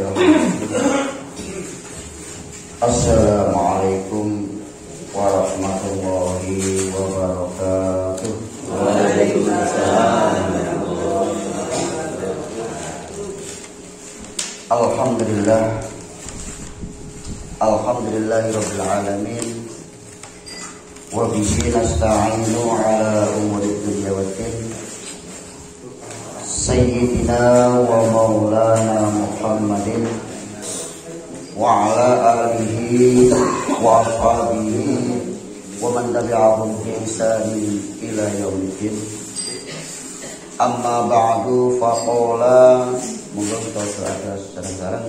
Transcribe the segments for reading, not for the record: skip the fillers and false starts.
Bismillahirrahmanirrahim. Assalamualaikum warahmatullahi wabarakatuh. Waalaikumsalam. Alhamdulillah. Alhamdulillahirabbil alamin. Wa bihi nasta'inu ala umuri dunya waddin. Sayyidina wa maulana Muhammadin wa ala alihi wa ashabihi wa man tabi'ahum bi ihsanin ila yaumiddin. Amma ba'du faqala, monggo kita berada sekarang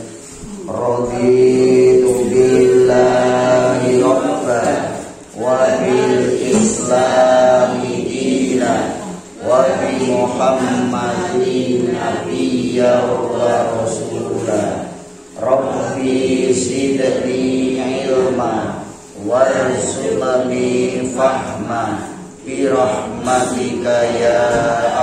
raditu billahi rabban wa bil islami dinan wa bi Muhammadin nabiyyan wa rasulan. Rabbi zidni ilma warzuqni fahma bi rahmatika ya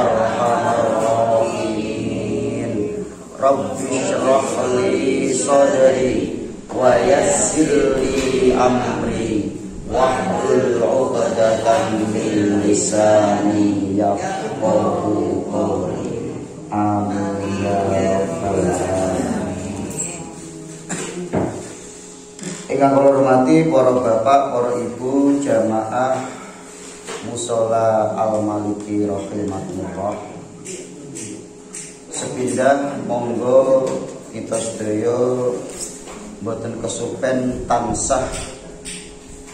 arhamar rahimin. Rabbi shrah li sadri wa yassir li amri wahlul 'uqdatam min lisani yafqahu qawli. Amin ya rabbal alamin. Ingkang kula hormati para bapak, para ibu, jamaah Mushola Al-Maliki rahimakumullah. Sepindah monggo kita sedaya mboten kesupen tansah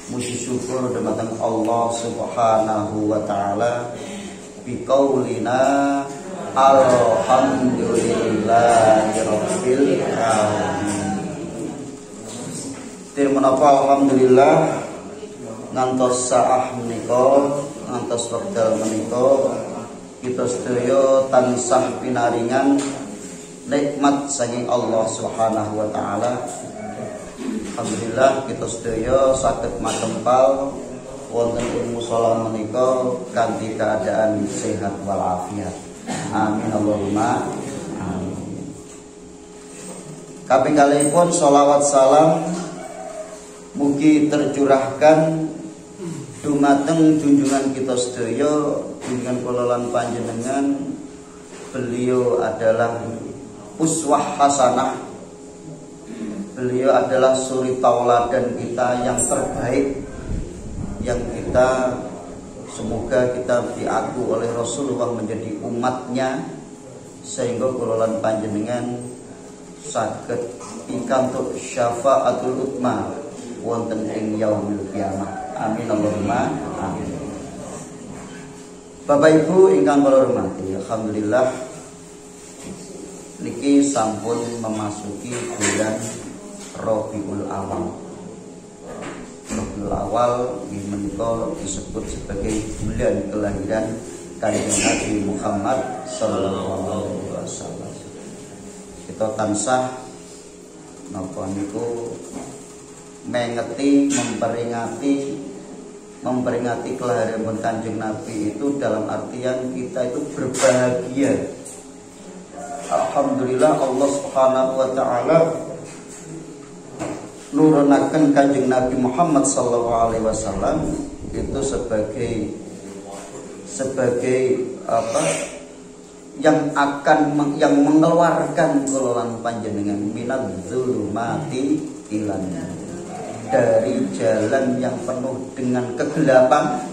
muji syukur dumateng Allah Subhanahu wa taala biqaulina alhamdulillahi rabbil alamin. Menapa alhamdulillah ngantos saah menika, ngantos wekdal menika kita sedaya tansah pinaringan nikmat saking Allah Subhanahu wa taala. Alhamdulillah kita sedaya saged matempal wonten ing musala menika kanthi keadaan sehat walafiat. Amin Allahumma amin. Kaping kalihipun sholawat salam mugi tercurahkan dumateng junjungan kita sedaya, junjungan kula lan panjenengan. Beliau adalah uswah hasanah. Beliau adalah suri tauladan kita yang terbaik, yang kita semoga kita diaku oleh Rasulullah menjadi umatnya, sehingga kula lan panjenengan saged pikantuk syafaatul utma wonten ing yaumil kiamah. Amin Allahumma amin. Bapak Ibu ingkang kula hormati, alhamdulillah niki sampun memasuki bulan Rabiul Awal. Rabiul Awal menika disebut sebagai bulan kelahiran Kanjeng Nabi Muhammad sallallahu alaihi wasallam. Kita tansah napa niku mengeti memperingati kelahiran Kanjeng Nabi itu dalam artian kita itu berbahagia. Alhamdulillah Allah Subhanahu wa taala nurunaken Kanjeng Nabi Muhammad sallallahu alaihi wasallam itu sebagai apa yang mengeluarkan kula lan panjenengan minadz zulumati ilan, dari jalan yang penuh dengan kegelapan,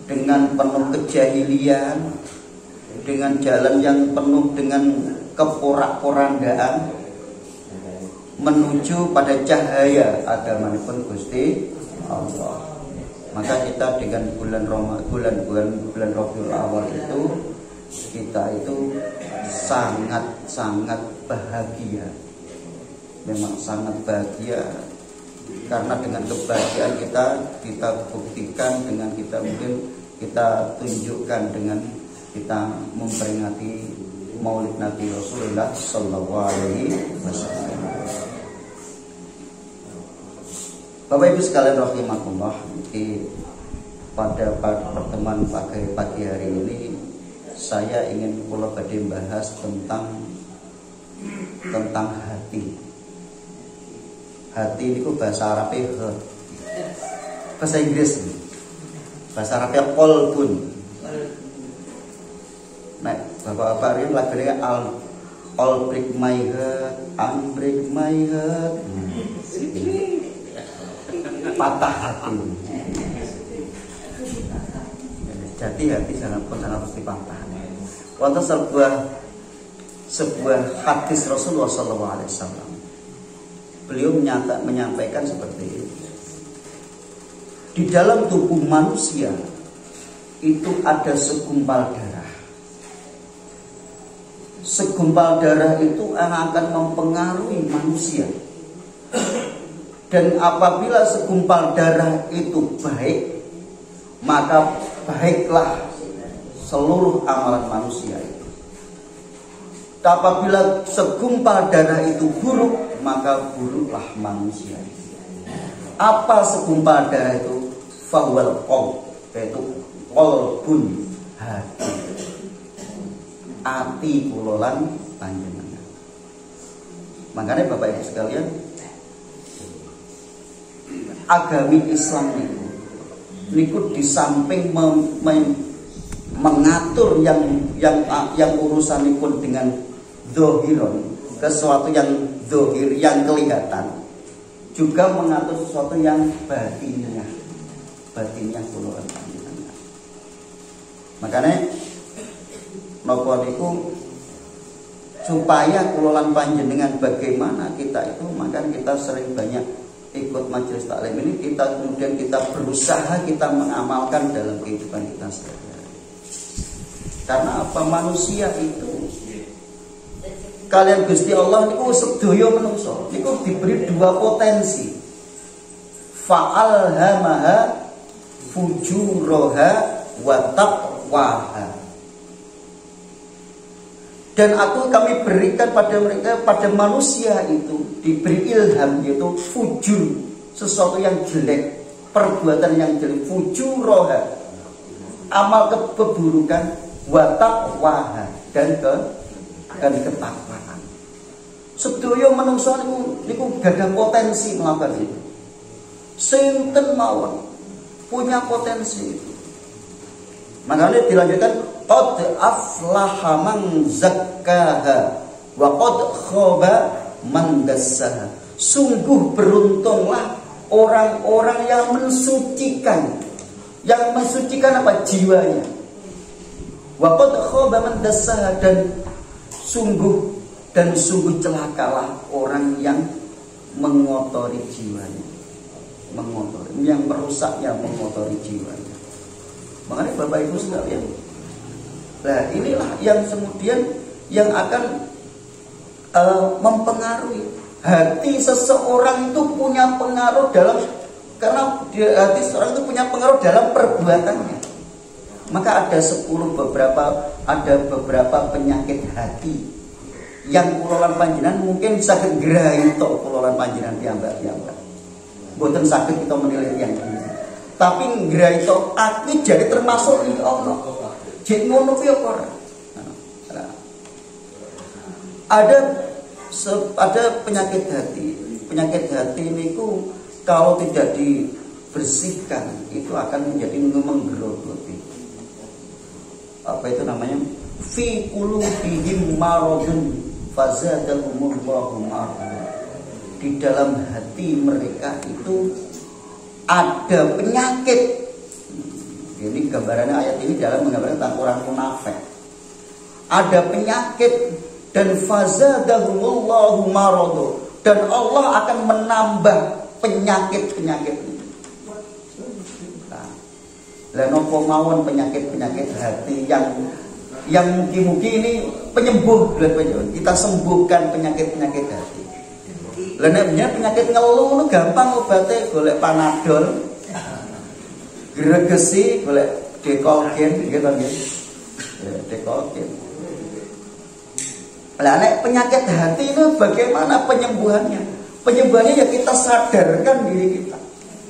dengan penuh kejahilian, dengan jalan yang penuh dengan keporak-porandaan, menuju pada cahaya agamanipun Gusti Allah. Maka kita dengan bulan Rabiul Awal itu kita itu sangat bahagia. Memang sangat bahagia karena dengan kebahagiaan kita buktikan dengan kita tunjukkan dengan kita memperingati Maulid Nabi Rasulullah sallallahu alaihi wasallam. Bapak Ibu sekalian rahimakumullah, pada pertemuan pagi hari ini saya ingin kula badhe bahas tentang hati Hati niku bahasa Arabe heart. Bahasa Inggris. Bahasa Arabe qalbun. Nek bapak-bapak ini lagune all break my heart, unbreak my heart. Patah hati. Jadi hati jangan pasti patah. Wonten sebuah hadis Rasulullah SAW. Beliau menyampaikan seperti ini. Di dalam tubuh manusia itu ada segumpal darah. Segumpal darah itu akan mempengaruhi manusia. Dan apabila segumpal darah itu baik, maka baiklah seluruh amalan manusia itu. Apabila segumpal darah itu buruk, maka buruklah manusia. Apa segumpal darah itu? Fawwal qalb, yaitu qalbun, hati. Ati kulolan panjenengan. Makanya Bapak Ibu sekalian, agami Islam niku di samping mengatur yang urusanipun dengan zohiron, sesuatu yang zohir, yang kelihatan, juga mengatur sesuatu yang batinnya kulolan panjenengan. Makanya napa niku supaya kulolan panjenengan bagaimana kita itu, maka kita sering banyak ikut majelis taklim ini, kemudian kita berusaha kita mengamalkan dalam kehidupan kita sehari-hari. Karena apa? Manusia itu, kalian Gusti Allah niku sedaya menungso niku diberi dua potensi. Fa'alhamaha fujuraha wa taqwaha. Dan aku kami berikan pada mereka, pada manusia itu diberi ilham, yaitu fujur, sesuatu yang jelek, perbuatan yang jelek, fujuroha, amal keburukan, wataqwaha, dan ketakwaan. Sedaya manungsa niku gadah potensi melakukan itu. Sinten mawon punya potensi itu. Makanya dilanjutkan, qad aflaha man zakkaha wa qad khaba man dassaha. Sungguh beruntunglah orang-orang yang mensucikan. Yang mensucikan apa? Jiwanya. Wa qad khaba man dassaha, dan sungguh celakalah orang yang mengotori jiwanya. Yang merusaknya, mengotori jiwanya. Makanya Bapak Ibu sekalian, nah inilah yang kemudian yang akan mempengaruhi hati seseorang itu, punya pengaruh dalam, karena hati seseorang itu punya pengaruh dalam perbuatannya. Maka ada beberapa penyakit hati yang kulolan panjenengan mungkin saged nggrahi tok kulolan panjenengan piyambak. Mboten saged kita menilai yang ini. Tapi nggrahi tok aku jadi termasuk iki Allah. Jek ngono kuwi apa ora? Ada penyakit hati. Penyakit hati niku kalau tidak dibersihkan itu akan menjadi menggerogoti. Apa itu namanya? Fi qulubihim maradun fazadahumullahu maradan. Di dalam hati mereka itu ada penyakit. Ini gambarannya, ayat ini dalam menggambarkan tentang orang munafik. Ada penyakit, dan fazadahumullahu maradu, dan Allah akan menambah penyakit-penyakit itu. Lah napa mawon penyakit-penyakit hati yang mungkin ini penyembuh, kita sembuhkan penyakit-penyakit hati. Lah nek penyakit ngeluh nu gampang obate, golek Panadol, gregesi, golek Dekolgen gitu nggih. Dekolgen. Lah nek penyakit hati itu bagaimana penyembuhannya? Penyembuhannya ya kita sadarkan diri kita.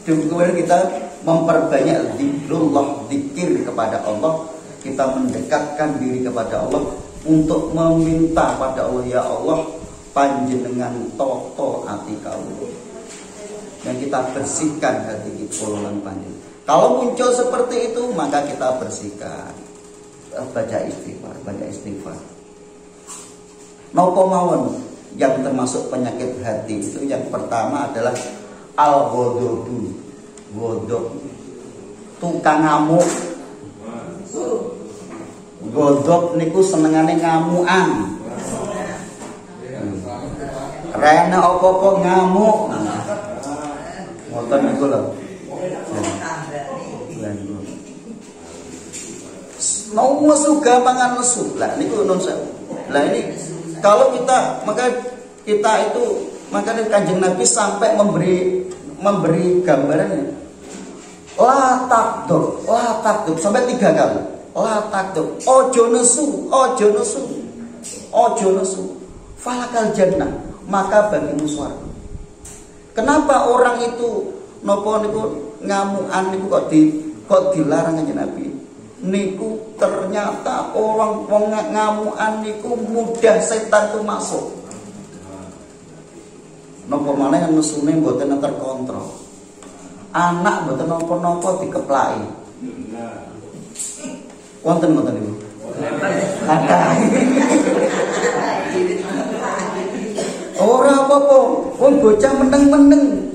Kemudian kita memperbanyak zikrullah, zikir kepada Allah, kita mendekatkan diri kepada Allah untuk meminta pada Allah, ya Allah, panjenengan toto ati kawula. yang kita bersihkan hati kita kololan panjenengan. Kalau muncul seperti itu maka kita bersihkan. Baca istighfar. Napa mawon yang termasuk penyakit hati itu yang pertama adalah al-ghadabu. Godok tukang ngamuk. Godok niku senengane ngamukan. Rene apa-apa ngamuk. Ngoten niku lho. Mau nesu gampangan nesu. Lah niku nun sewu. Lah ini kalau kita itu makanya Kanjeng Nabi sampai memberi gambarannya. La takduk sampai 3 kali. La takduk. Ojo nesu. Falakal jannah, maka bagimu swarga. Kenapa orang itu nopo niku ngamukan niku kok dilarang Kanjeng Nabi? Niku ternyata orang wong ngamukan niku mudah setan itu masuk. Napa maneh mesune mboten terkontrol. Anak mboten napa-napa dikeplaki. Wonten mboten niku? Ada. Ora apa-apa, wong bocah meneng-meneng.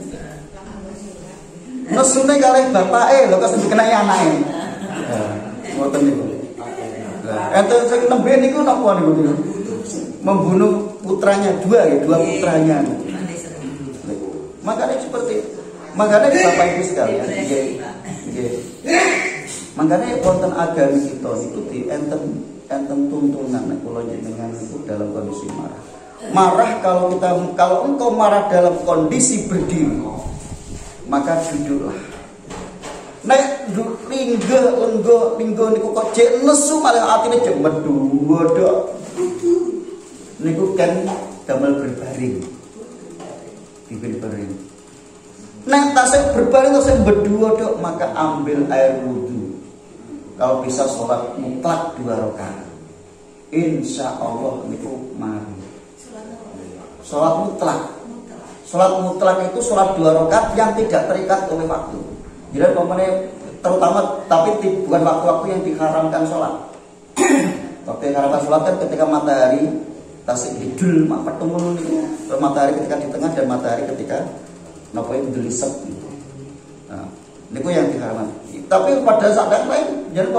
Mesune kalih bapake lho kok dikenai anake. Ngoten niku. Lah, enten sing nembe niku napa niku? Membunuh putranya dua putranya. Makanya seperti makanya Bapak Ibu sekalian, makanya wonten agami kita itu di enten tuntunan kula jenengan itu dalam kondisi marah. Marah kalau engkau marah dalam kondisi berdiri, maka duduklah. Nek linggo niku kok jek nesu malah atine jek medhu bodok. Niku kan damel berbaring. Berbaring. Nek tasik berbaring tasik berdua dok, maka ambil air wudhu. Kalau bisa sholat mutlak 2 rakaat. Insya Allah niku mari. Sholat mutlak itu sholat 2 rakaat yang tidak terikat oleh waktu. Jadi terutama tapi bukan waktu-waktu yang diharamkan sholat. Waktu yang diharamkan sholat kan ketika matahari tasik hidul mak petungun itu matahari ketika di tengah dan matahari ketika napa itu delisep gitu. Nah, niku yang diharamkan. Tapi pada saat yang lain jadi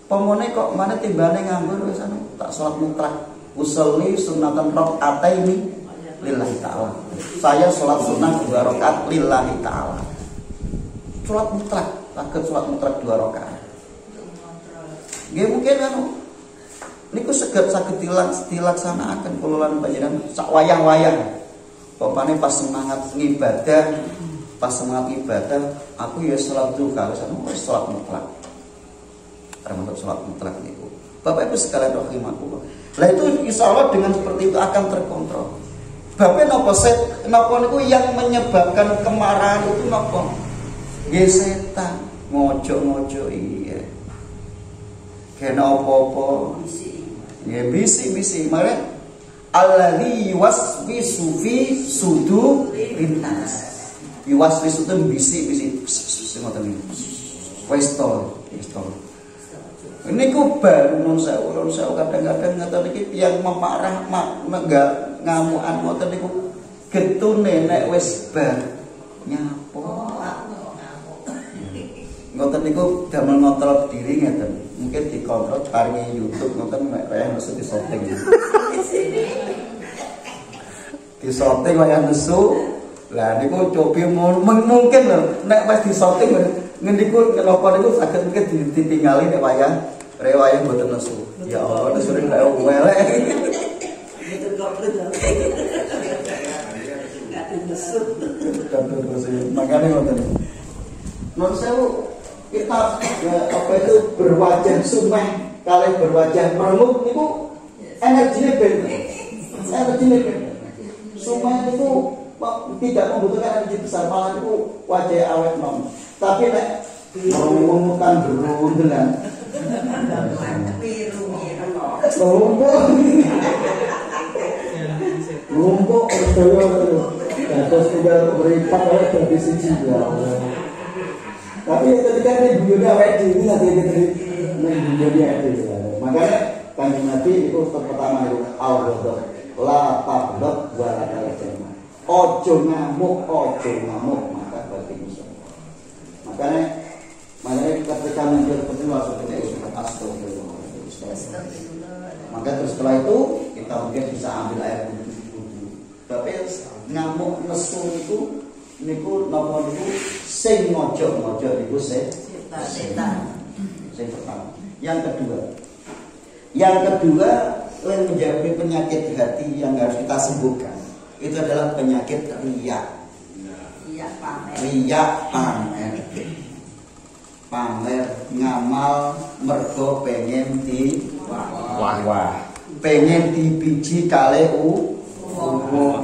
pemone kok mana timbane nganggur wis tak salat mutlak. Usolli sunatan rakaataini lillahi taala. Saya salat sunah 2 rakaat lillahi taala. Salat mutlak, saged salat mutlak 2 rakaat. Nggih mungkin niku saged dilaksanakaken kula lan panjenengan sak wayah-wayah. Popane pas semangat ibadah, aku ya salat duha wis salat mutlak. Termasuk salat mutlak niku. Bapak Ibu sekalian rahimakumullah. Lah itu insyaallah dengan seperti itu akan terkontrol. Bapak napa niku yang menyebabkan kemarahan itu napa? Nggih setan, ngojo-ngojo iya. Kena apa-apa ya bisi-bisi. Makanya alladzi yuwaswisu fi sudurin nas. Yuwaswisu itu bisi-bisi. Ngoten niku. Westol. Ini ku baru nun sewu kadang-kadang ngoten iki yang memarah enggak ngamukan ngoten niku getune nek wis bar nyapo. Ngoten niku damel ngontrol diri ngeten. Mungkin dikontrol paringi YouTube ngoten nek wayah nesu disoting. Disoting wayah nesu. Lah niku cobi mungkin lho nek wis disoting ngendiku kenapa niku saged mungkin ditinggali nek wayah mboten nesu. Ya Allah nesu nek welek. Itu kok betul. Makanya ngoten. Nun sewu kita apa itu berwajah sumeh kali berwajah meremuk itu energinya beda. Sumeh itu tidak membutuhkan energi besar, malah itu wajah awet nom. Tapi nek memukan berundelan lumpuk terus tinggal beripat oleh dari sisi ya. Tapi ketika ini dunia awet ini nanti dunia itu. Makanya Kanjeng Nabi itu pertama itu al-ghadab, la taghdab wa la tajma. Ojo ngamuk, maka berarti musuh. Makanya ketika menjual seperti maksudnya itu astagfirullah. Maka terus setelah itu kita mungkin bisa ambil air wudhu. Tapi ngamuk nesu itu niku napa niku sing mojo niku setan. Sing pertama. Yang kedua yang menjadi penyakit hati yang harus kita sembuhkan itu adalah penyakit riya. Pamer ngamal mergo pengen pengen dibiji kali umum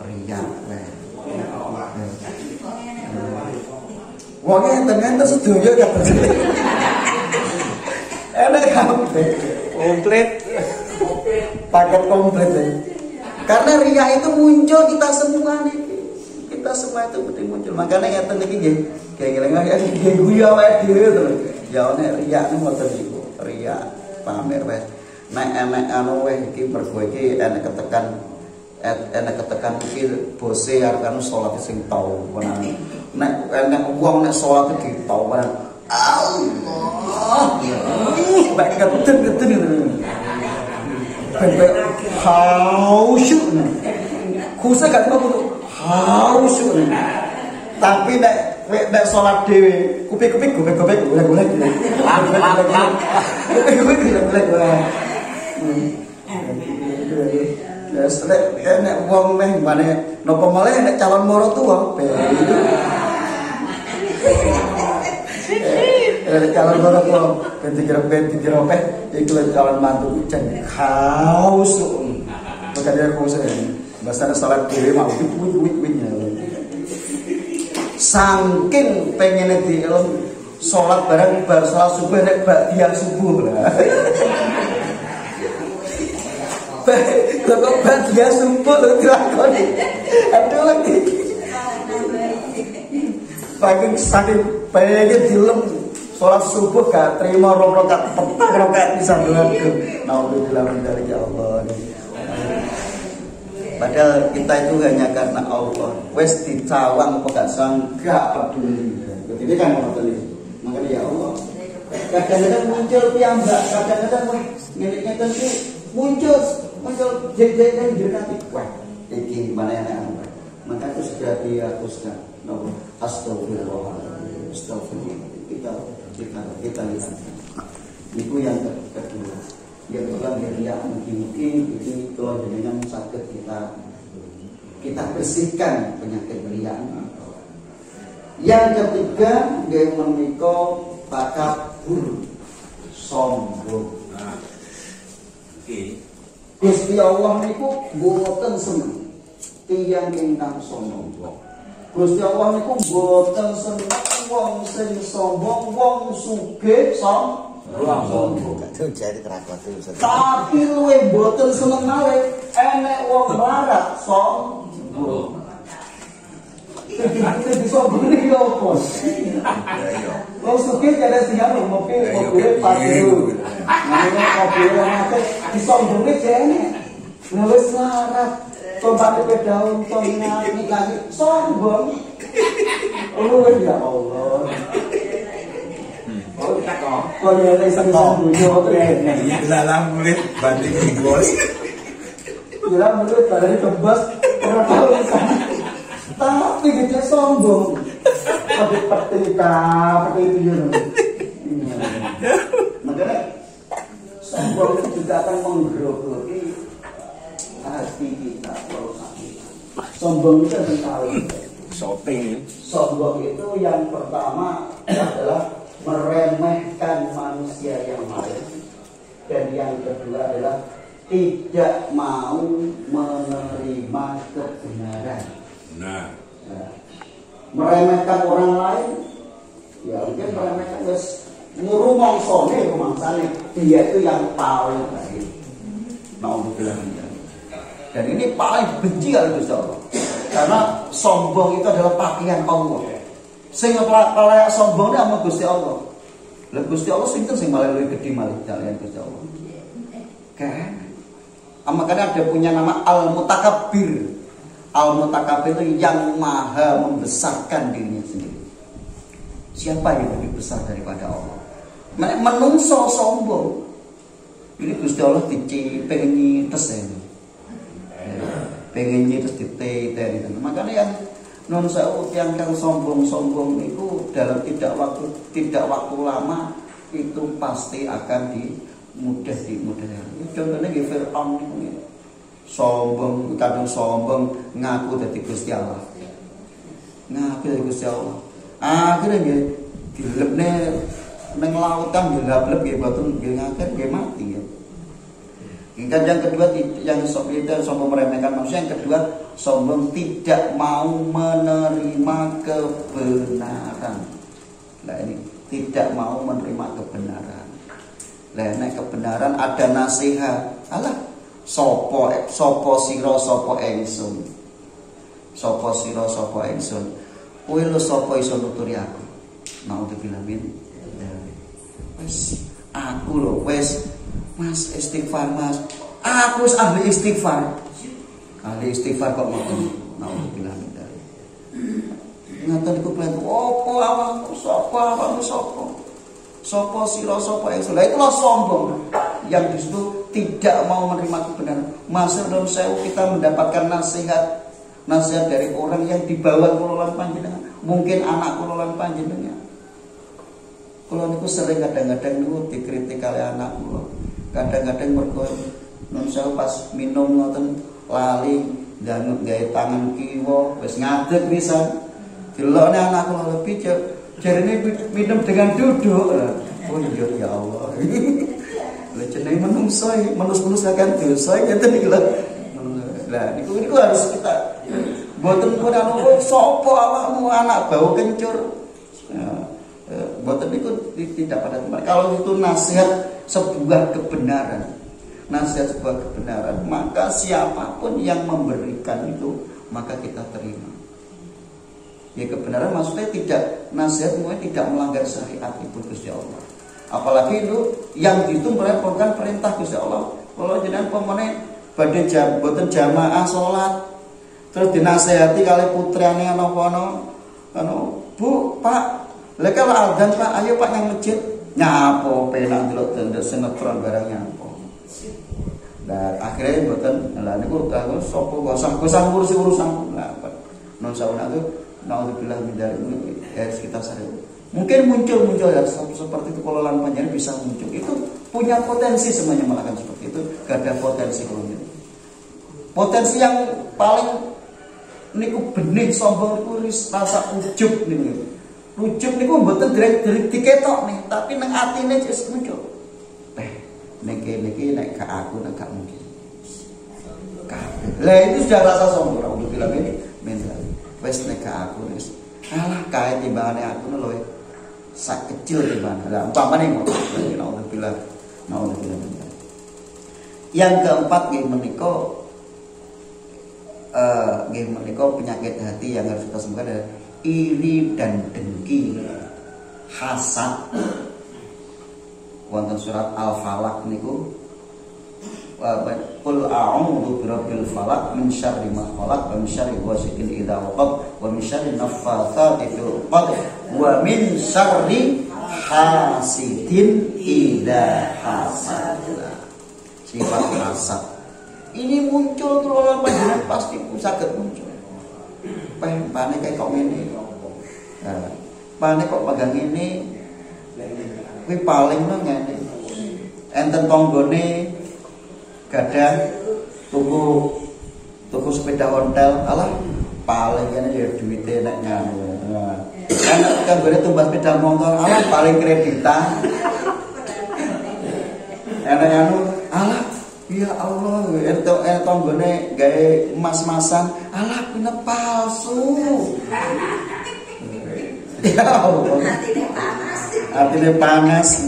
riya. Wong enten sedoyo kabeh. Enak kabeh. Komplit. Paket komplit. Karena riya itu muncul kita semua nih. Kita semua itu mesti muncul. Makanya ngeten iki nggih. Kayak guyu awake dhewe to. Ya nek riya niku ngoten niku. Riya pamer wis. Nek enek anu wis iki mergo iki enek ketekan iki bose arep anu salat sing tau. Nek wong nek salat iki tau Allah. Mbak keten ngene. Sampai hausuk. Khusus gak ngono hausuk. Tapi nek salat dhewe, kupik-kupik gobek-gobek golek-golek. Kupik-kupik golek-golek. Wes nek wong meh mane napa malah nek calon moro tuwa. Calon moro tuwa ben iku calon mantu jan hausuk. Maka dia hausuk. Bahasa salat dhewe mau wit-wit. Saking pengen dielom sholat bareng bar sholat subuh nek ba'diyah subuh lah. Kok ba'diyah subuh lho dilakoni. Aduh lagi. Saking pengen dilem sholat subuh gak terima 2 rakaat petang rakaat bisa doaku. Nauzubillah min dzalik ya Allah. Padahal kita itu hanya karena Allah. Wes dicawang kok gak sangka peduli. Jadi kan ngoten iki. Makanya ya Allah. Kadang-kadang muncul piyambak, kadang-kadang ngene-ngene iki muncul jeng-jeng nanti. Wah, iki mana yang apa? Maka itu sudah dihapuskan. Astagfirullah. Kita lihat. Itu yang kedua. Yang kedua riya mungkin ini kalau dengan sakit kita bersihkan penyakit riya. Yang ketiga dia menika takabur sombong. Gusti Allah niku boten seneng tiyang ingkang sombong. Gusti Allah niku boten seneng wong sing sombong, wong sugih sombong. Tapi luwe boten seneng malih enek wong melarat sombong. Iki sombong iki opo? Wong sugih kada sing anu mobil padu. Namanya mobil ngate disombonge jene. Wis melarat. Tombak sepeda untung niki sombong. Luwe ya Allah. Kalau ada iseng-iseng dunia Dalam mulut banding bos. Dalam mulut banding tebas. Orang tahu tapi dia sombong. Tapi seperti itu ya. Makanya sombong itu juga akan menggerogoti hati kita. Sombong itu yang tahu. Sombong itu yang pertama adalah meremehkan manusia yang lain, dan yang kedua adalah tidak mau menerima kebenaran. Meremehkan orang lain, ya mungkin meremehkan wes nyuruh mongsone rumangsane dia itu yang paling baik. Dan ini paling benci kalau Gusti Allah. Karena sombong itu adalah pakaian Allah. Sing layak sombong ini sama Gusti Allah. Lah Gusti Allah sinten sing malah luwih gedhe malih kalian Gusti Allah. Kan? Makanya ada punya nama Al-Mutakabbir. Al-Mutakabbir itu yang maha membesarkan dirinya sendiri. Siapa yang lebih besar daripada Allah? Menungso sombong. Ini Gusti Allah pengen nyites ini. Pengen nyites ditete. Makanya yang non sewu yang sombong itu dalam tidak waktu lama itu pasti akan mudah. Contohnya di Fir'aun itu sombong, kadang sombong ngaku dari Gusti Allah. Ngaku dari Gusti Allah. Akhirnya dia dilebne neng lautan dilap-lep ya batun dia ngakir dia mati ya. Yang kedua yang sombong meremehkan manusia. Yang kedua sombong tidak mau menerima kebenaran. Nah ini tidak mau menerima kebenaran. Lah nek kebenaran ada nasihat. Alah sopo sira sopo ingsun. Sopo sira sopo ingsun. Kowe lho sapa iso nuturi aku. Naudzubillah min. Wes aku lho wes Mas istighfar Mas. Aku wis ahli istighfar. Ahli istighfar kok ngoten. Naudzubillah min. Ngaten iku plan opo awakmu sapa? Sapa sira sapa ingsun. Lah itulah sombong. Yang disitu tidak mau menerima kebenaran. Masih dalam sewu kita mendapatkan nasihat dari orang yang di bawah kula lan panjenengan, mungkin anak kula lan panjenengan. Kula niku sering kadang-kadang niku dikritik kali anak kula. Kadang-kadang mergo nun sewu pas minum ngoten lali dan gawe tangan kiwa wis ngadeg pisan. Delokne anak kula lebih jarine minum dengan duduk. Oh iya ya Allah. Lah jenenge menungso menus-menus akan dosa ngeten iki lho. Lah niku harus kita mboten pun anu sapa awakmu anak bau kencur. Mboten niku tidak pada tempat. Kalau itu nasihat sebuah kebenaran. Nasihat sebuah kebenaran, maka siapapun yang memberikan itu maka kita terima. Ya kebenaran maksudnya tidak nasihat semuanya tidak melanggar syariat itu Gusti Allah. Apalagi itu yang itu merupakan perintah Gusti Allah. Kalau jenengan pemene badhe boten jamaah salat terus dinasehati kali putrane ana Bu, Pak, lek kalau adzan Pak, ayo Pak yang masjid. Nyapo penak delok sinetron barang nyapo. Nah, akhirnya boten lha niku kanggo sapa usah ngurusi urusan. Lah, non sauna itu naudzubillah min dzalik harus kita sadar. Mungkin muncul ya seperti itu kalau lan panjenengan bisa muncul. Itu punya potensi semuanya melakukan seperti itu, gak ada potensi kalau gitu. Potensi yang paling niku benih sombong niku rasa ujub niku. Ujub niku mboten direk diketok nih, tapi nang atine wis muncul. Niki nek gak aku nek gak mungkin. Lah itu sudah rasa sombong. Udah bilang ini mental. Wes nek gak aku wis alah kae timbangane aku lho. Sak kecil timbangane. Lah umpamane ngono. Naudzubillah. Yang keempat nggih menika penyakit hati yang harus kita sembuhkan adalah iri dan dengki, hasad. Wonten surat Al-Falaq niku qul a'udzu birabbil falaq min syarri ma khalaq wa min syarri ghasiqin idza waqab wa min syarri naffatsati fil 'uqad wa min syarri hasidin idza hasad. Sifat hasad ini muncul terus panjenengan pasti saged muncul. Pane kayak kok ngene. Pane kok pegang ngene. Kuwi paling ngene. Enten tanggane gadah tuku sepeda ontel, alah paling kene ya duwite nek ngene. Enak kanggone tumbas sepeda motor, alah paling kreditan. Enak anu, alah ya Allah, entuk tanggane gawe emas-emasan, alah pinep palsu. Ya Allah. Atine panas.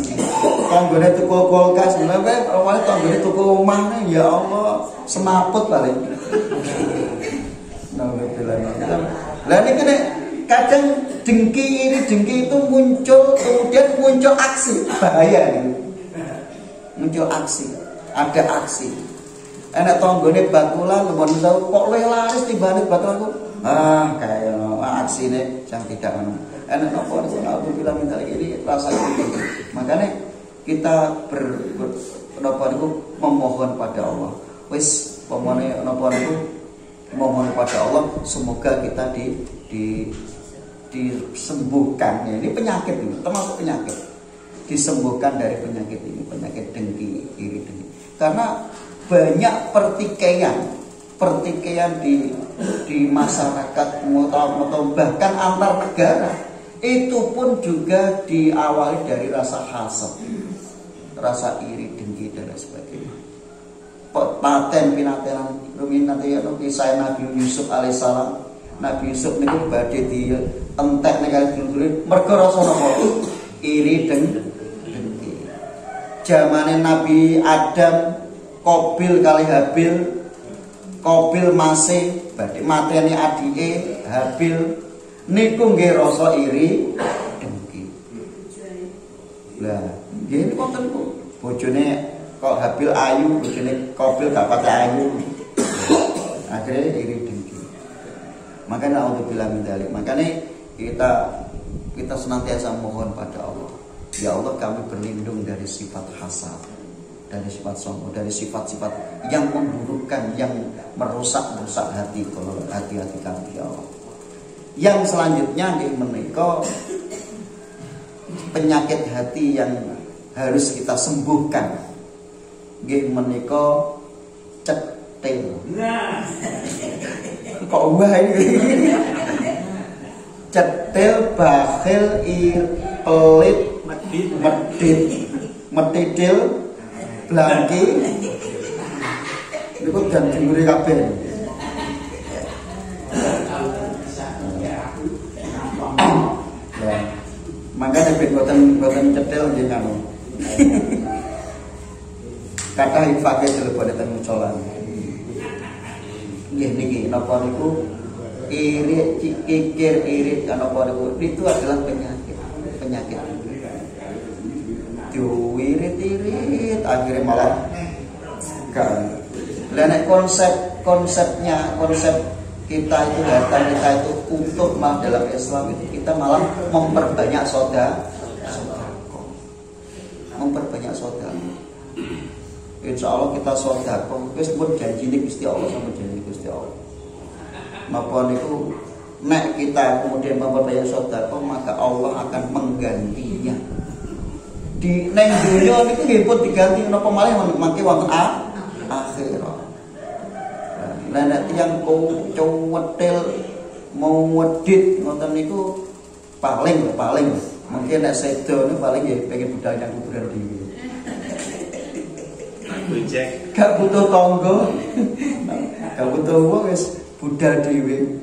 Tanggane tuku kulkas, lha awale tanggane tuku omah ya Allah, semaput paling. Lah ini kan kadang iri dengki itu muncul, kemudian muncul aksi, bahaya ini. Muncul aksi, ada aksi. Enak tonggone batulan, lemon tahu kok luwih laris timbane batulanku. Kayak aksi ini yang tidak enak nopo aku bilang minta ini rasa itu. Makanya kita memohon pada Allah. Wis pemone nopo mohon pada Allah semoga kita disembuhkan. Ya, ini penyakit ini, termasuk penyakit. Disembuhkan dari penyakit ini, penyakit dengki, iri dengki. Karena banyak pertikaian di masyarakat atau bahkan antar negara. Itu pun juga diawali dari rasa hasad, rasa iri dengki dan lain sebagainya. Paten pinatenan rumiyin nanti kisah Nabi Yusuf alaihissalam. Nabi Yusuf niku badhe di entek nek kali dulure mergo rasa napa iri dengki. Zamane Nabi Adam Qabil kali Habil, Qabil masih badhe mateni adike Habil niku nggih rasa iri dengki. Lah nggih wonten kok bojone kok Habil ayu, bojone Qabil gak pati ayu. Akhirnya iri dengki. Makanya Allah bilang mindalik. Makanya kita senantiasa mohon pada Allah. Ya Allah, kami berlindung dari sifat hasad, dari sifat sombong, dari sifat-sifat yang memburukkan, yang merusak hati kami ya Allah. Yang selanjutnya menika penyakit hati yang harus kita sembuhkan. Nggih menika cetil. Kok wae iki? Cetil, bakhil, pelit, medidil, blangki. Niku jan diure kabeh. Makanya boten cetil nggih ngono. Kata infake telepon teng musola. Nggih niki napa niku iri kikir iri napa niku itu adalah penyakit. Diwirit-irit akhirnya malah kan. Lah nek konsep kita itu harta kita itu utuh mah dalam Islam itu kita malah memperbanyak memperbanyak sedekah. Insya Allah kita sedekah. Wis pun janji nih Gusti Allah sama janji Gusti Allah. Napa niku nek kita kemudian memperbanyak sedekah maka Allah akan menggantinya. Di neng dunia niku nggih pun diganti napa malih mangke wonten akhirat. Lah nek tiyang cowethil mau wedit ngoten niku paling mungkin nek sedo niku paling nggih pengen budal nang kuburan dhewe. Gak butuh tangga. Gak butuh wong wis budal dhewe.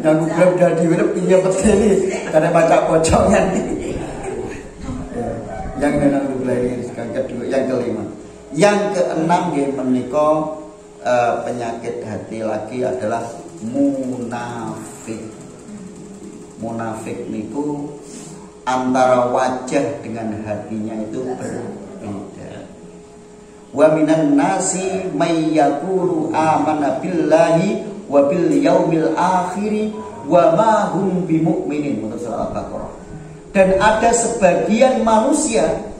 Nang kuburan budal dhewe piye petene karena baca pocongan. Yang nang kuburan kedua, yang kelima. Yang keenam nggih menika penyakit hati lagi adalah munafik. Munafik niku antara wajah dengan hatinya itu berbeda. Wa minan nasi may yaqulu amana billahi wa bil yaumil akhir wa ma hum bimumin. Menurut surah Al-Baqarah. Dan ada sebagian manusia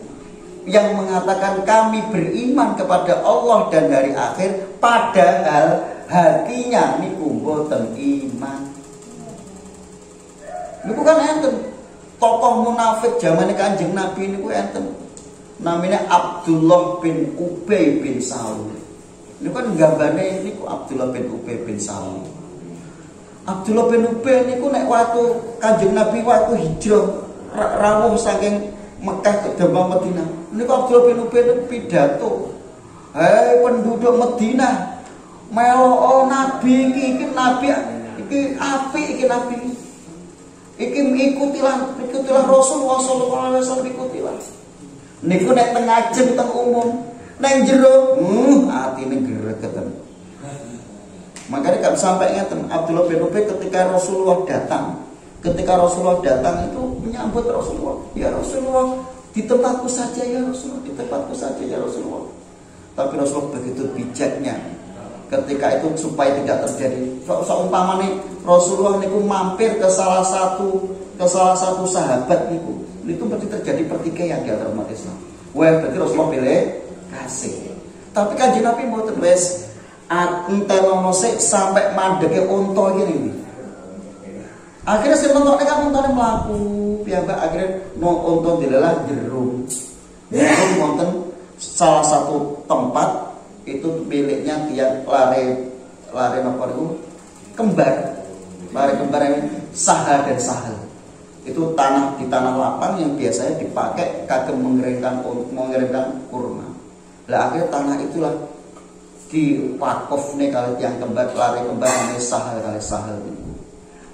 yang mengatakan kami beriman kepada Allah dan hari akhir, padahal hatinya niku mboten iman. Niku kan enten tokoh munafik zaman Kanjeng Nabi niku enten. Namanya Abdullah bin Ubay bin Salul. Niku kan gambane niku Abdullah bin Ubay bin Salul. Abdullah bin Ubay niku nek waktu Kanjeng Nabi waktu hijrah rawuh saking Mekah ke Damam Madinah. Niku Abdullah bin Ubay pidato. Hei penduduk Madinah, melo nabi iki nabi iki apik iki nabi. Iki ikutilah Rasulullah sallallahu alaihi wasallam ikutilah. Niku nek teng ngajeng teng umum, nang jero atine gregeten. Makanya kan sampai ngeten Abdullah bin Ubay ketika Rasulullah datang itu menyambut Rasulullah. Ya Rasulullah, di tempatku saja ya Rasulullah, di tempatku saja ya Rasulullah. Tapi Rasulullah begitu bijaknya ketika itu supaya tidak terjadi. Seumpamane Rasulullah niku mampir ke salah satu sahabat niku, itu berarti terjadi pertikaian di antara umat Islam. Wah, berarti Rasulullah pilih kasih. Tapi Kanjeng Nabi mboten wis entelono sik sampai mandeke unta gini. Akhirnya si untane kan untane mlaku, piyambak akhirnya unta dilelah jerum. Jerum wonten salah satu tempat itu miliknya tiang lare napa niku kembar. Lare kembar yang Sahal dan Sahal. Itu tanah di tanah lapang yang biasanya dipakai kagem mengeringkan kurma. Lah akhirnya tanah itulah diwakofne kali tiang kembar lare kembar namanya Sahal kali Sahal.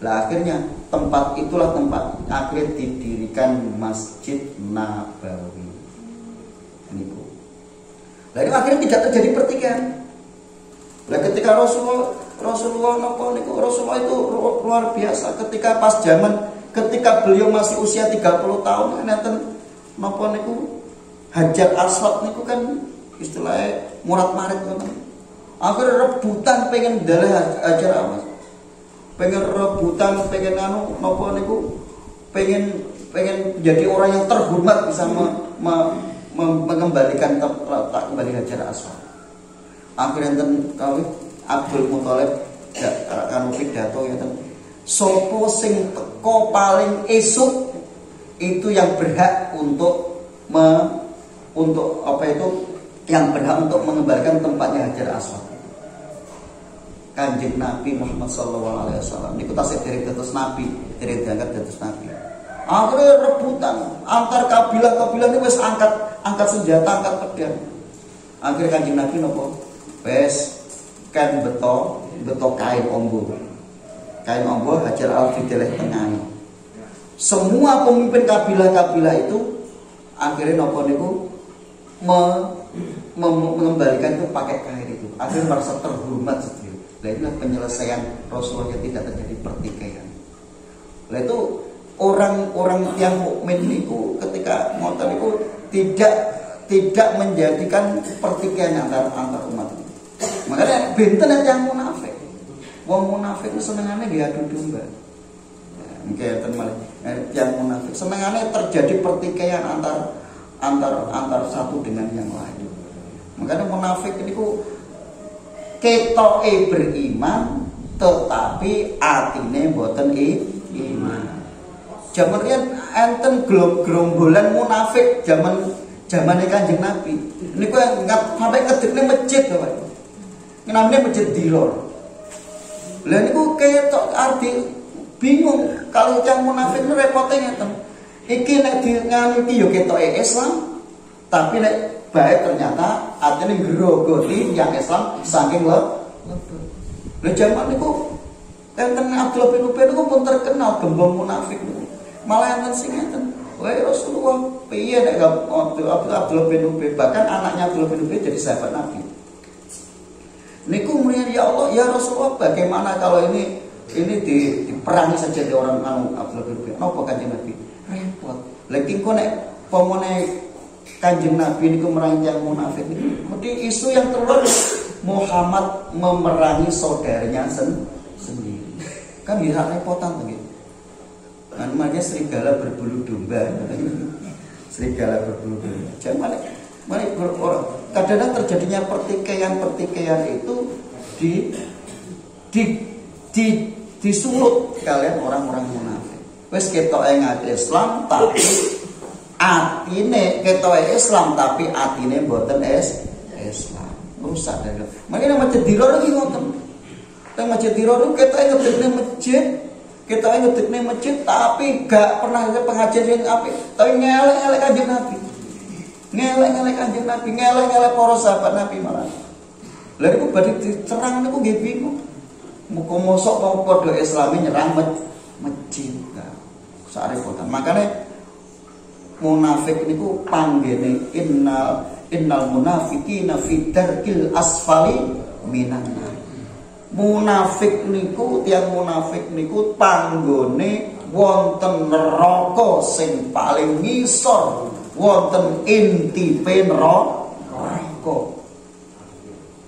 Lah akhirnya tempat itulah tempat akhirnya didirikan Masjid Nabawi. Niku. Lah itu akhirnya tidak terjadi pertikaian. Lah ketika Rasulullah napa niku Rasulullah itu luar biasa ketika beliau masih usia 30 tahun nenten napa niku Hajar Aswad niku kan istilahnya murat-marit ngoten. Akhirnya rebutan pengen dalah Hajar Aswad. Pengen rebutan, pengen napa niku pengen jadi orang yang terhormat bisa mengembalikan letak kembali Hajar Aswad. Akhirnya enten kali Abdul Muthalib kanu pidato ya ten. Sopo sing teko paling esuk itu yang berhak untuk yang berhak untuk mengembalikan tempatnya Hajar Aswad. Kanjeng Nabi Muhammad sallallahu alaihi wasallam niku tasih dari dados nabi, dari diangkat dados nabi. Akhirnya rebutan antar kabilah-kabilah ini wis angkat senjata, angkat pedang. Akhirnya Kanjeng Nabi nopo? Wes kan beto kain ombo. Kain ombo Hajar Aswad dideleh tengah. Semua pemimpin kabilah-kabilah itu akhirnya nopo niku mengembalikan itu pakai kain itu. Akhirnya merasa terhormat sedih. Lah inilah penyelesaian Rasulullah yang tidak terjadi pertikaian. Lah itu orang-orang yang mukmin itu ketika ngoten itu tidak menjadikan pertikaian antar umat. Makanya benten yang munafik. Wong munafik itu senengane diadu domba. Mungkin yang munafik senengane terjadi pertikaian antar satu dengan yang lain. Makanya munafik itu ketoke beriman tetapi atine mboten iman. Jaman riyen enten gerombolan munafik zamane Kanjeng Nabi. Niku sampai ngedekne masjid to, Pak. Namanya masjid Dilor. Lah niku ketok arti bingung kalau yang munafik itu repotnya ngeten. Iki nek nganu iki yo ketoke Islam, tapi nek baik ternyata artinya ngerogoti yang Islam saking lebet. Lah jaman niku enten Abdullah bin Ubay niku pun terkenal gembong munafik niku. Malah enten sing ngeten, "Wahai Rasulullah, piye nek Abdullah bin Ubay bahkan anaknya Abdullah bin Ubay jadi sahabat Nabi." Niku murian ya Allah, ya Rasulullah, bagaimana kalau ini diperangi saja di orang Abdullah bin Ubay. Napa Kanjeng Nabi? Repot. Lagi kok nek pomone Kanjeng Nabi niku merangi yang munafik niku. Mesti isu yang keluar Muhammad memerangi saudaranya sendiri. Kan bisa repotan begitu. Namanya serigala berbulu domba. Serigala berbulu domba. Jangan kadang-kadang terjadinya pertikaian itu disulut kalian orang-orang munafik. Wes ketoke ngati Islam tapi atine ketoke Islam tapi atine mboten Islam. Rusak dagang. Makanya masjid Diror iki ngoten. Teng masjid Diror ketoke ngedekne masjid, ketoke ngedekne masjid tapi gak pernah ada pengajian sing apik, tapi ngelek-ngelek Kanjeng Nabi. Ngelek-ngelek Kanjeng Nabi, ngelek-ngelek para sahabat Nabi malah. Lha iku badhe dicerang niku nggih bingung. Muga mosok wong padha Islami nyerang masjid. Sarepotan. Makane munafik niku panggene innal munafiqina fi darkil asfali minan nar. munafik niku tiang munafik niku panggone wonten neraka sing paling ngisor, wonten intipe neraka.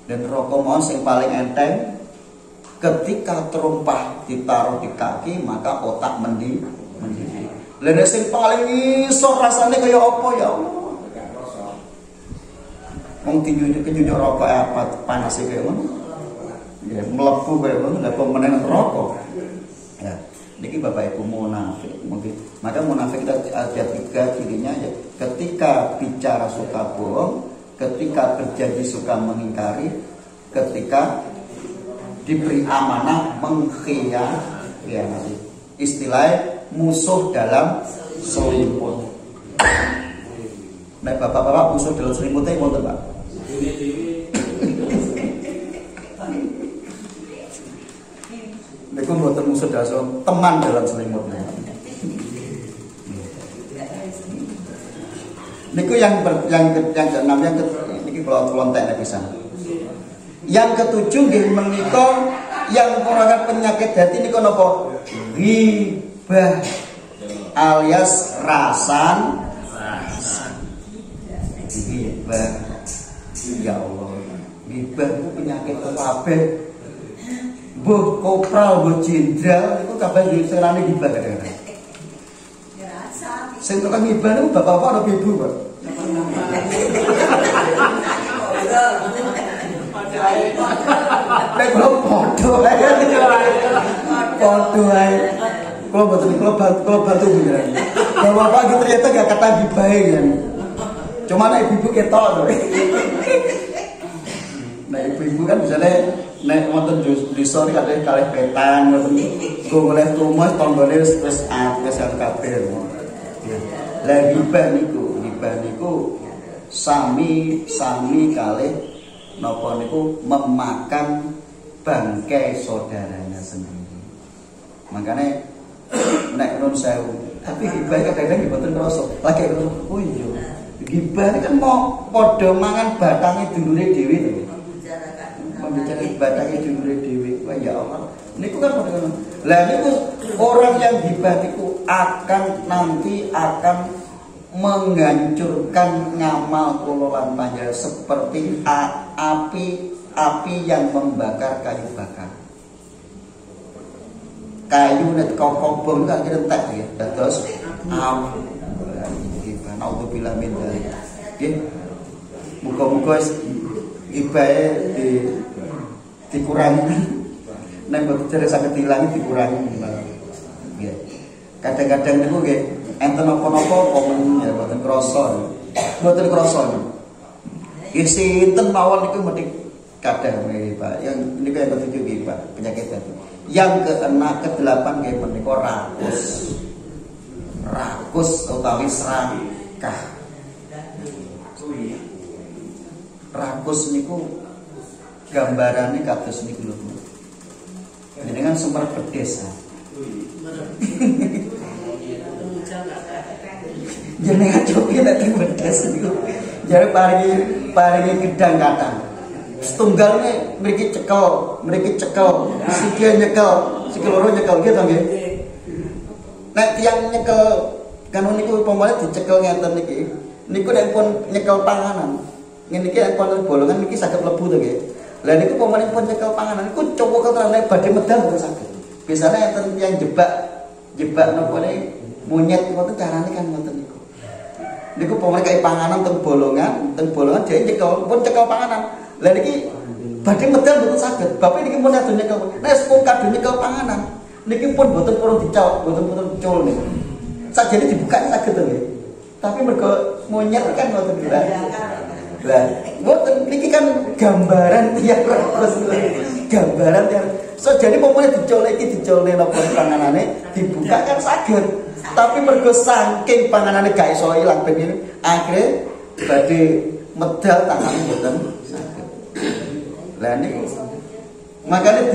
Dan neraka mau sing paling enteng ketika terumpah ditaruh di kaki maka otak mendidih. Lha sing paling ngisor rasane kaya apa ya Allah? Wong kenyunyuk rokok apa panas kaya ngono. Ya mlebu kaya ngono lha kok meneng neraka. Ya, niki Bapak Ibu munafik mungkin. Maka munafik kita ada 3 cirinya ya. Ketika bicara suka bohong, ketika berjanji suka mengingkari, ketika diberi amanah mengkhianati. Istilahnya musuh dalam selimut. Nek bapak-bapak musuh dalam selimutnya wonten, Pak? Niku mboten musuh dalam selimut, teman dalam selimutnya. Niku yang keenam niki kula entek pisan. Yang ketujuh nggih menika yang merupakan penyakit hati niku napa? Ghibah alias rasan. Ghibah. Ya Allah. Ghibah itu penyakit kabeh. Mbah kopral, mbah jenderal niku kabeh diserani ghibah kadang-kadang. Sing tukang ghibah niku bapak-bapak atau ibu, Pak? Nek kula padha ae. Padha ae. Kula mboten kula bantu beneran. Bapak iki ternyata gak kata gibahe kan. Cuma nek ibu ketok to. Nah ibu-ibu kan misalnya nek wonten desa iki kadhe kalih petan ngoten. Go golek tumus tanggane wis kabeh. Lah gibah niku sami kalih napa niku memakan bangkai saudaranya sendiri. Makanya nek nun sewu, tapi gibah kadang-kadang mboten ngrasa. Lagi oh iya. Gibah kan mau padha mangan batange dulure dhewe to. Membicarakan batange dulure dhewe. Wah ya Allah. Niku kan padha ngono. Lah niku orang yang gibah niku akan menghancurkan ngamal kula lan panjenengan seperti api yang membakar kayu bakar. Kayu nek kokobong kan rentek ya. Dados naudzubillah min dzalik. Nggih. Muga-muga ibae dikurangi. Nek mboten jare saged dilangi dikurangi. Nggih. Kadang-kadang niku nggih enten apa-apa komen ya mboten krasa. Mboten krasa. Nggih sinten mawon niku mesti kadang nggih Pak. Yang niku yang ketujuh nggih Pak, penyakit hati. Yang ke-8 nggih menika rakus. Rakus utawi serakah. Rakus niku gambarane kados niku lho. Dengan sumber pedes. Jenengan cobi nek pedes niku. Jare paringi gedang kathah. Setunggalne mriki cekel, sikil nyekel, sikil loro nyekel gitu nggih. Nek tiyang nyekel kan niku umpamane dicekel ngeten niki. Niku nek pun nyekel panganan. Ngene iki nek pun bolongan niki saged mlebu to nggih. Lah niku umpamane pun nyekel panganan niku coba keterane badhe medal mboten saged. Biasane enten yang jebak napa ne monyet ngoten carane kan ngoten niku. Niku umpamane kaya panganan teng bolongan dia nyekel pun cekel panganan. Lah niki badhe medal mboten saged. Bapak niki pun ado nyekel. Nek sepung kadhe nyekel panganan niki pun mboten purun dicau, mboten cul niku. Sakjane dibuka saged to nggih. Tapi mergo monyet kan ngoten lho. Lah, mboten niki kan gambaran tiap rakus. Gambaran tiap. So jadi pomone dicolne napa panganane dibuka kan saged. Tapi mergo saking panganane gak iso ilang ben ini akhire badhe medal tangane mboten saged. Lah niku makanya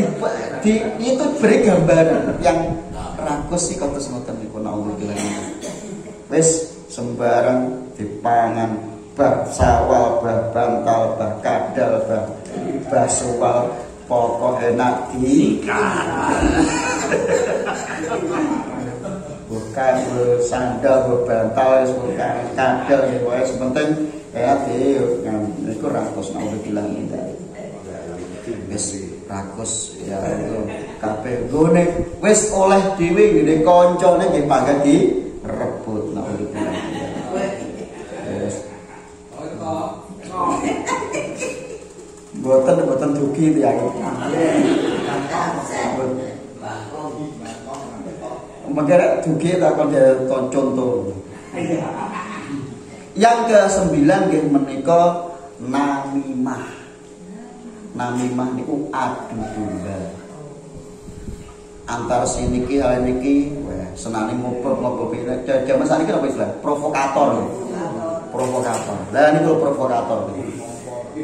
itu beri gambaran yang rakus iki kados ngoten niku naudzubillah. Wis sembarang dipangan bah sawal, bah bantal, bah kadal, bah suwal pokok enak di bukan bersandal berbantal bukan kadal ya wes penting ya itu rakus mau bilang ini wis rakus ya itu kabeh gone wis oleh dhewe ngene kancane nggih pangkat direbut nek bilang wis boten dugi ya Makanya dugi takon contoh. Yang ke-9 nggih menika namimah. Namimah niku adu domba. Antar siniki hal niki senane ngopo-ngopo pira. Jaman saniki apa istilah? Provokator. Provokator. Lah niku provokator.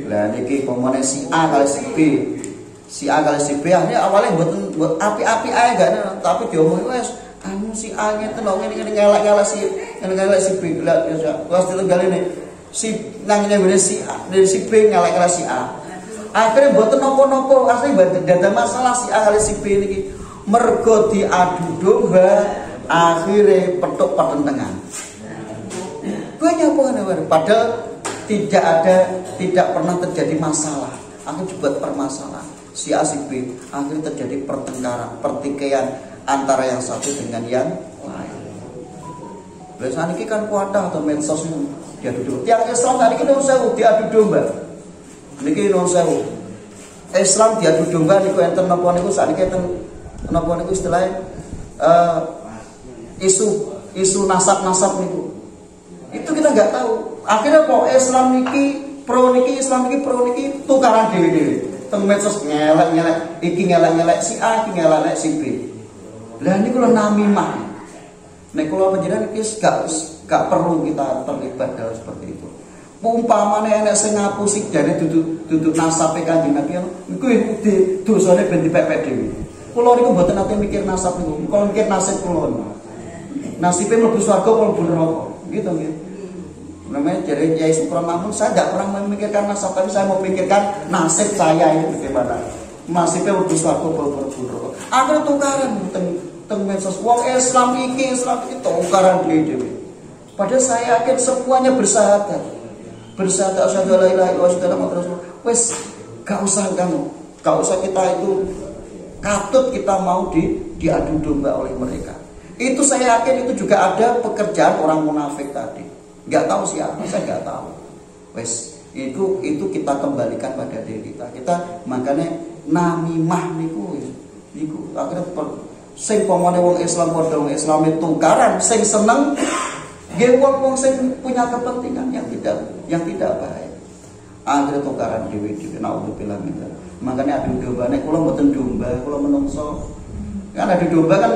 Lah niki komone si A kali si B. Si A kali si B akhirnya awalnya buat api-api ae gak tapi diomongi wes anu si A ngeten lho ngene ngelak-ngelak si B gelap ya pas ditenggalene si nang ngene si A dari si B ngelak-ngelak si A akhirnya mboten napa-napa asli dada masalah si A kali si B niki mergo diadu domba akhirnya petuk pertentangan banyak apa padahal tidak pernah terjadi masalah akhirnya dibuat permasalahan si A si B akhirnya terjadi pertengkaran pertikaian antara yang satu dengan yang lain. Biasanya ini kan kuatah atau medsos ini diadu domba. Yang Islam tadi kita sewu diadu domba. Niki non sewu. Islam diadu domba niku enten napa niku sakniki enten napa niku istilahnya isu nasab niku. Itu kita nggak tahu. Akhirnya kok Islam niki pro niki Islam niki pro niki tukaran dewe-dewe. Teng medsos ngelak-ngelak iki ngelak-ngelak si A iki ngelak-ngelak si B. Lah niku lho namimah. Nek kula panjenengan iki gak perlu kita terlibat dalam seperti itu. Umpamane enek sing ngapusi dene duduk nasabe Kanjeng Nabi niku iki dosane ben dipepet dhewe. Kula niku mboten nate mikir nasab niku, kula mikir nasib kula. Nasibe mlebu swarga apa mlebu neraka. Gitu nggih. Namanya jadi Kiai Supranamun saya tidak pernah memikirkan nasab tapi saya memikirkan nasib saya itu bagaimana. Nasibnya mlebu swarga apa mlebu neraka. Akhirnya tukaran teng medsos wong Islam iki tukaran dhewe. Padahal saya yakin semuanya bersahadat. Bersahadat asyhadu alla ilaha illallah wa asyhadu anna muhammadar rasulullah. Wes gak usah kita itu katut kita mau diadu domba oleh mereka. Itu saya yakin itu juga ada pekerjaan orang munafik tadi. Enggak tahu siapa, saya enggak tahu. Wes itu kita kembalikan pada diri kita. Kita makanya namimah niku akhirnya sing pamane wong Islam padha wong Islam tukaran sing seneng nggih wong sing punya kepentingan yang tidak baik akhirnya tukaran dhewe-dhewe naudzubillah min dzalik. Makanya adu domba nek kula mboten domba kula menungso kan adu domba kan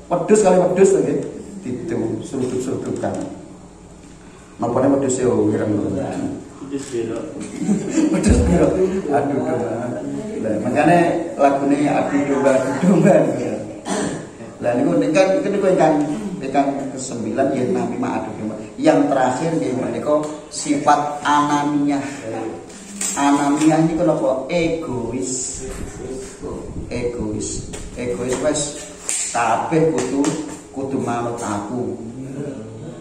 wedhus kali wedhus to nggih ditu seruduk-serudukan napane wedhus e wireng wedhus biro adu domba. Makanya lagune adu domba lah niku kan ingkang ke-9 ya namimah adu domba. Yang terakhir nggih menika sifat ananiyah. Ananiyah niku napa? Egois wis kabeh kudu manut aku.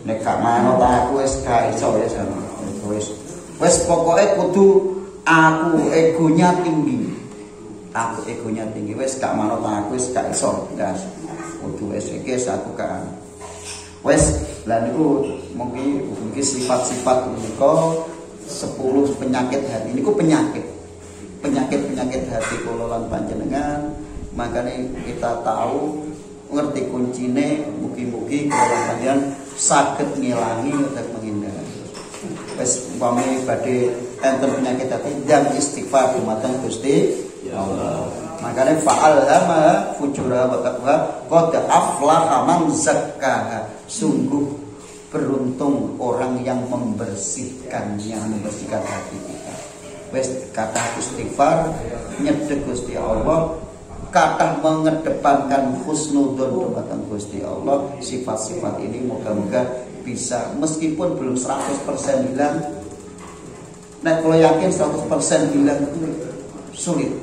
Nek gak manut aku wis gak iso ya sama. Wis pokoke kudu aku egonya tinggi. Aku egonya tinggi wis gak manut aku wis gak iso. Kudu wis iki aku kan. Wis lha niku mungkin sifat-sifat menika 10 penyakit hati niku penyakit hati kula lan panjenengan. Makanya kita tahu ngerti kuncine mugi-mugi kula lan panjenengan saged ngilangi utawa menghindari. Wis umpami badhe enten penyakit hati dan istighfar dumateng Gusti Allah. Makanya fa'alhama fujura wa taqwa qad aflaha man zakkaha. Sungguh beruntung orang yang membersihkan hati kita. Wes kata istighfar nyedhek Gusti Allah, kata mengedepankan husnudzon dumateng Gusti Allah. Sifat-sifat ini moga-moga bisa meskipun belum 100% hilang. Nek kalau yakin 100% hilang itu sulit.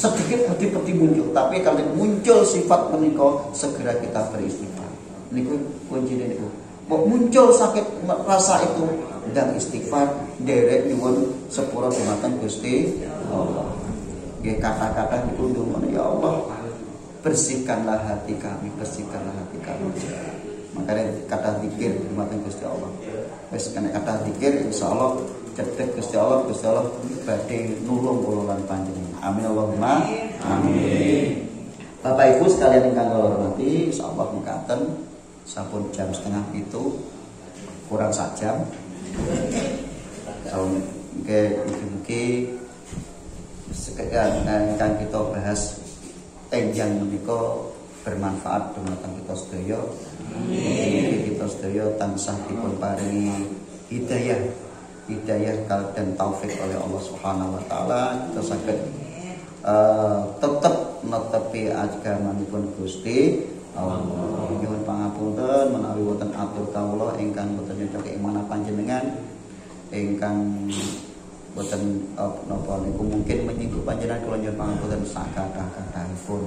sedikit peti-peti muncul, tapi kalau muncul sifat menika segera kita beristighfar. Niku kuncinya niku. Mau muncul sakit rasa itu dan istighfar derek nyuwun sepura dumateng Gusti Allah. Nggih kata-kata niku ndonga ya Allah, bersihkanlah hati kami, bersihkanlah hati kami. Makanya kata zikir dumateng Gusti Allah. Wis kena kata zikir insyaallah cedhek Gusti Allah badhe nulung kula lan panjenengan. Amin Allahumma amin. Bapak Ibu sekalian ingkang kula hormati, insyaallah mekaten sampun jam 6:30 kurang sak jam. Mugi-mugi sekedar ingkang kita bahas enjang menika bermanfaat dumateng kita sedaya. Amin. Kita sedaya tansah dipun paringi hidayah dan taufik oleh Allah Subhanahu wa taala, kita saged tetep netepi agamanipun Gusti Allah. Nyuwun pangapunten menawi wonten atur kawula ingkang boten nyocok ing manah panjenengan, ingkang boten napa niku mungkin menyinggung panjenengan, kula nyuwun pangapunten sakathah-kathahipun.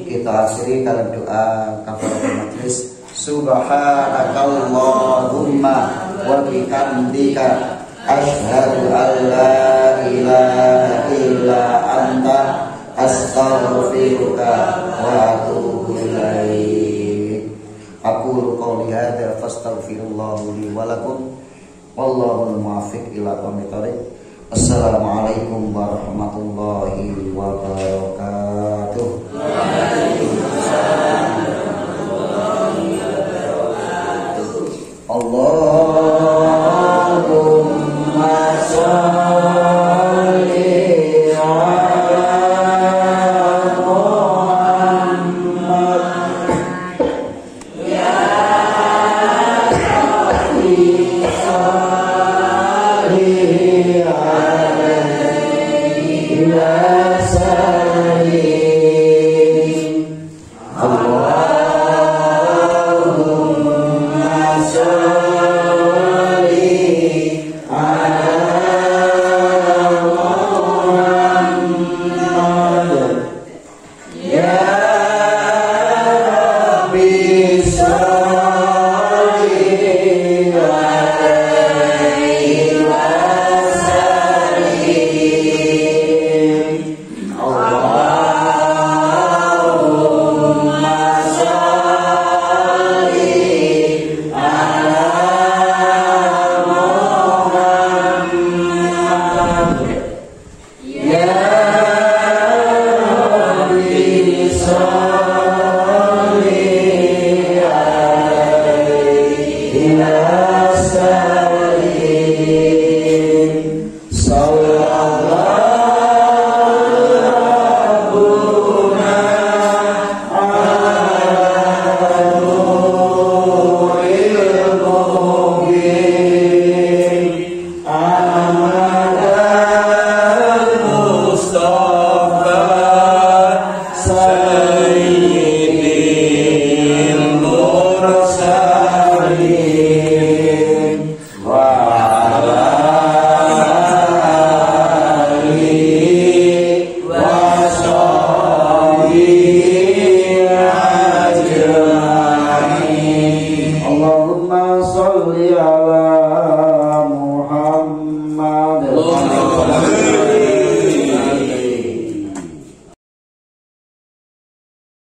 Kita akhiri kalian doa kafaratul majlis. Subhanakallahumma wa bihamdika asyhadu an la ilaha illa anta astaghfiruka wa atubu ilaik. Aqulu qouli hadza fastaghfirullahu li wa lakum wallahu muwaffiq ila aqwamit thoriq. Assalamualaikum warahmatullahi wabarakatuh. Allahumma sholli ala Muhammad ya Rabbi sholli alaihi